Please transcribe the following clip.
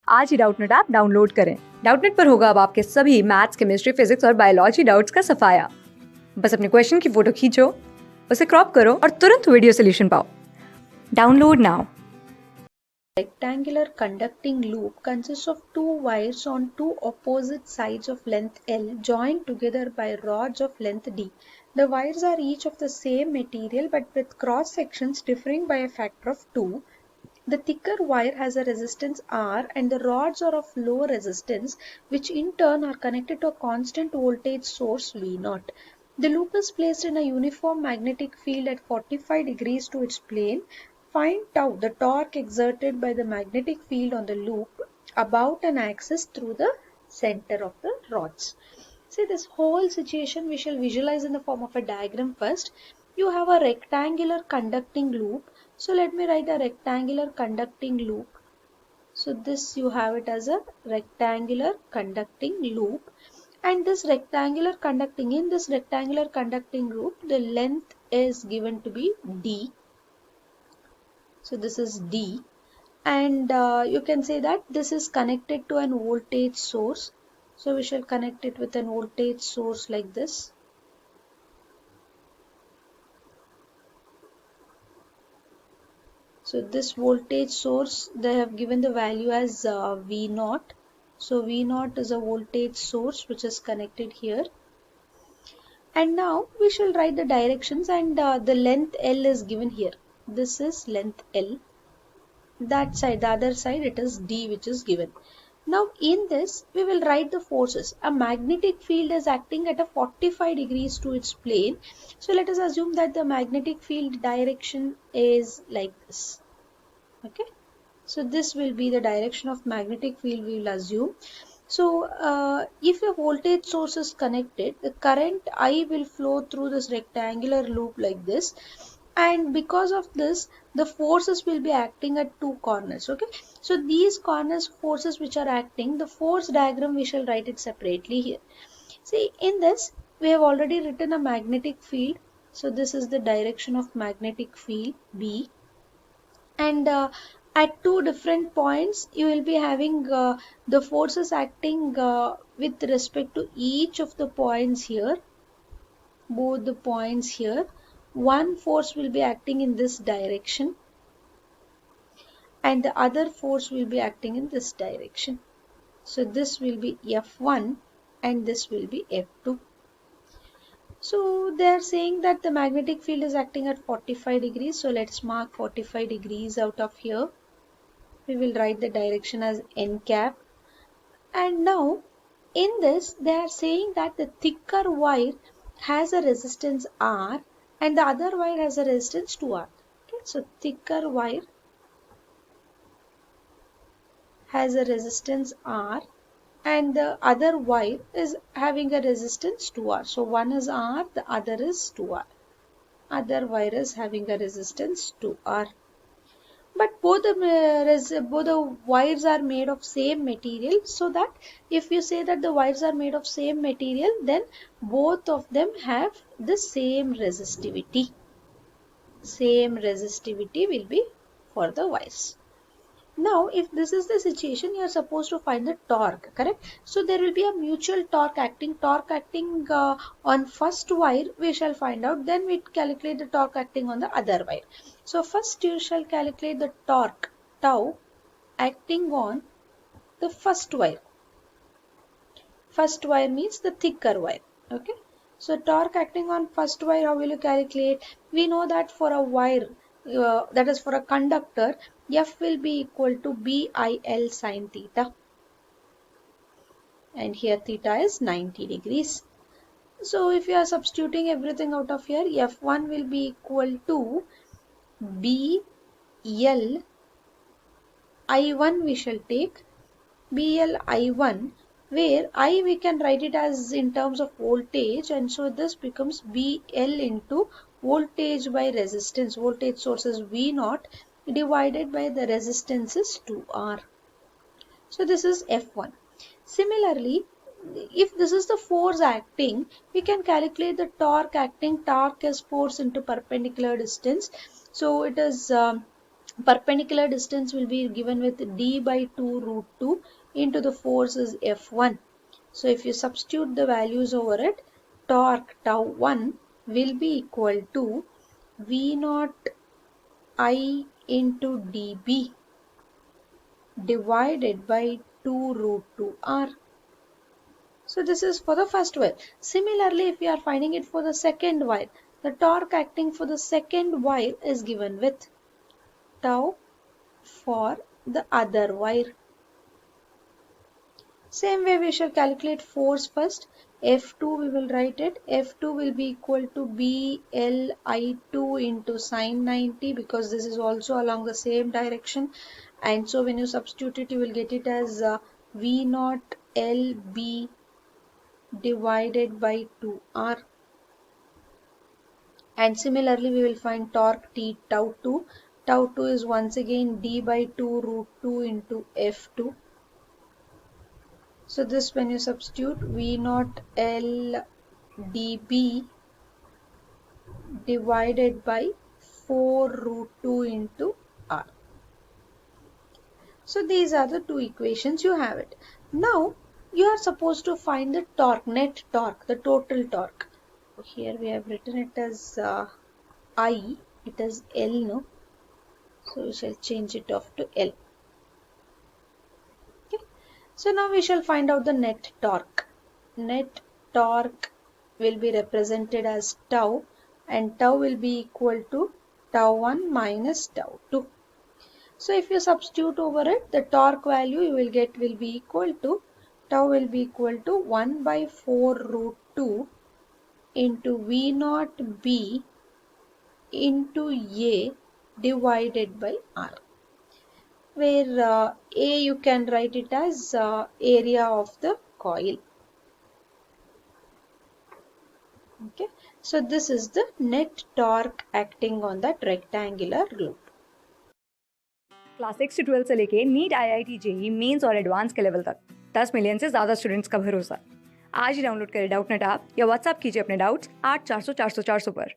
आज ही Doubtnut app download करें। Doubtnut पर होगा अब आपके सभी मैथ्स, केमिस्ट्री, फिजिक्स और बायोलॉजी डाउट्स का सफाया। बस अपने क्वेश्चन की फोटो खींचो, उसे क्रॉप करो और तुरंत वीडियो सॉल्यूशन पाओ। Download now. Rectangular conducting loop consists of two wires on two opposite sides of length L joined together by rods of length D. The wires are each of the same material but with cross sections differing by a factor of 2. The thicker wire has a resistance R and the rods are of low resistance, which in turn are connected to a constant voltage source V0. The loop is placed in a uniform magnetic field at 45 degrees to its plane. Find tau, the torque exerted by the magnetic field on the loop about an axis through the center of the rods. See, this whole situation we shall visualize in the form of a diagram first. You have a rectangular conducting loop. So let me write a rectangular conducting loop. So this you have it as a rectangular conducting loop. And this rectangular conducting, in this rectangular conducting loop, the length is given to be D. So this is D. And you can say that this is connected to an voltage source. So we shall connect it with an voltage source like this. So this voltage source, they have given the value as V0. So V0 is a voltage source which is connected here. And now we shall write the directions, and the length L is given here. This is length L. That side, the other side, it is D which is given. Now in this we will write the forces. A magnetic field is acting at a 45 degrees to its plane. So let us assume that the magnetic field direction is like this. Okay. So this will be the direction of magnetic field we will assume. So if a voltage source is connected, the current I will flow through this rectangular loop like this. And because of this, the forces will be acting at two corners. Okay, so these corners forces which are acting, the force diagram we shall write it separately here. See, in this we have already written a magnetic field. So this is the direction of magnetic field B, and at two different points you will be having the forces acting with respect to each of the points here, both the points here. One force will be acting in this direction and the other force will be acting in this direction. So this will be F1 and this will be F2. So they are saying that the magnetic field is acting at 45 degrees. So let's mark 45 degrees out of here. We will write the direction as N cap. And now in this they are saying that the thicker wire has a resistance R and the other wire has a resistance 2R. Okay, so thicker wire has a resistance R and the other wire is having a resistance 2R. So one is R, the other is 2R. Other wire is having a resistance 2R. But both the wires are made of same material, so that if you say that the wires are made of same material, then both of them have the same resistivity. Same resistivity will be for the wires. Now, if this is the situation, you are supposed to find the torque, correct? So there will be a mutual torque acting on first wire, we shall find out. Then we calculate the torque acting on the other wire. So first you shall calculate the torque, tau, acting on the first wire. First wire means the thicker wire, okay? So torque acting on first wire, how will you calculate? We know that for a wire, that is for a conductor, F will be equal to BIL sin theta. And here theta is 90 degrees. So if you are substituting everything out of here, F1 will be equal to BL I1 we shall take. BL I1, where I we can write it as in terms of voltage, and so this becomes BL into voltage by resistance. Voltage source is V0 divided by the resistance is 2R. So this is F1. Similarly, if this is the force acting, we can calculate the torque acting. Torque is force into perpendicular distance. So it is Perpendicular distance will be given with d by 2 root 2 into the force is F1. So if you substitute the values over it, torque tau 1 will be equal to V naught I into dB divided by 2 root 2 R. So this is for the first wire. Similarly, if we are finding it for the second wire, the torque acting for the second wire is given with tau for the other wire. Same way we shall calculate force first. F2 we will write it. F2 will be equal to BLI2 into sine 90 because this is also along the same direction. And so when you substitute it, you will get it as V naught LB divided by 2R. And similarly, we will find torque T tau 2. Tau 2 is once again d by 2 root 2 into F2. So this when you substitute V naught L dB divided by 4 root 2 into R. So these are the two equations, you have it. Now you are supposed to find the torque, net torque, the total torque. Here we have written it as I, it is L, no? So we shall change it off to L. Okay. So now we shall find out the net torque. Net torque will be represented as tau, and tau will be equal to tau 1 minus tau 2. So if you substitute over it, the torque value you will get will be equal to, tau will be equal to 1 by 4 root 2 into V naught B into A divided by R, where A you can write it as area of the coil. Okay, so this is the net torque acting on that rectangular loop. Class 6 से 12 से लेके NEET IIT JEE mains और advance के level तक 10 million से ज़्यादा students का भरोसा। आज ही डाउनलोड करें डाउटनेट ऐप या व्हाट्सएप कीजिए अपने डाउट्स 8400 400 400 पर।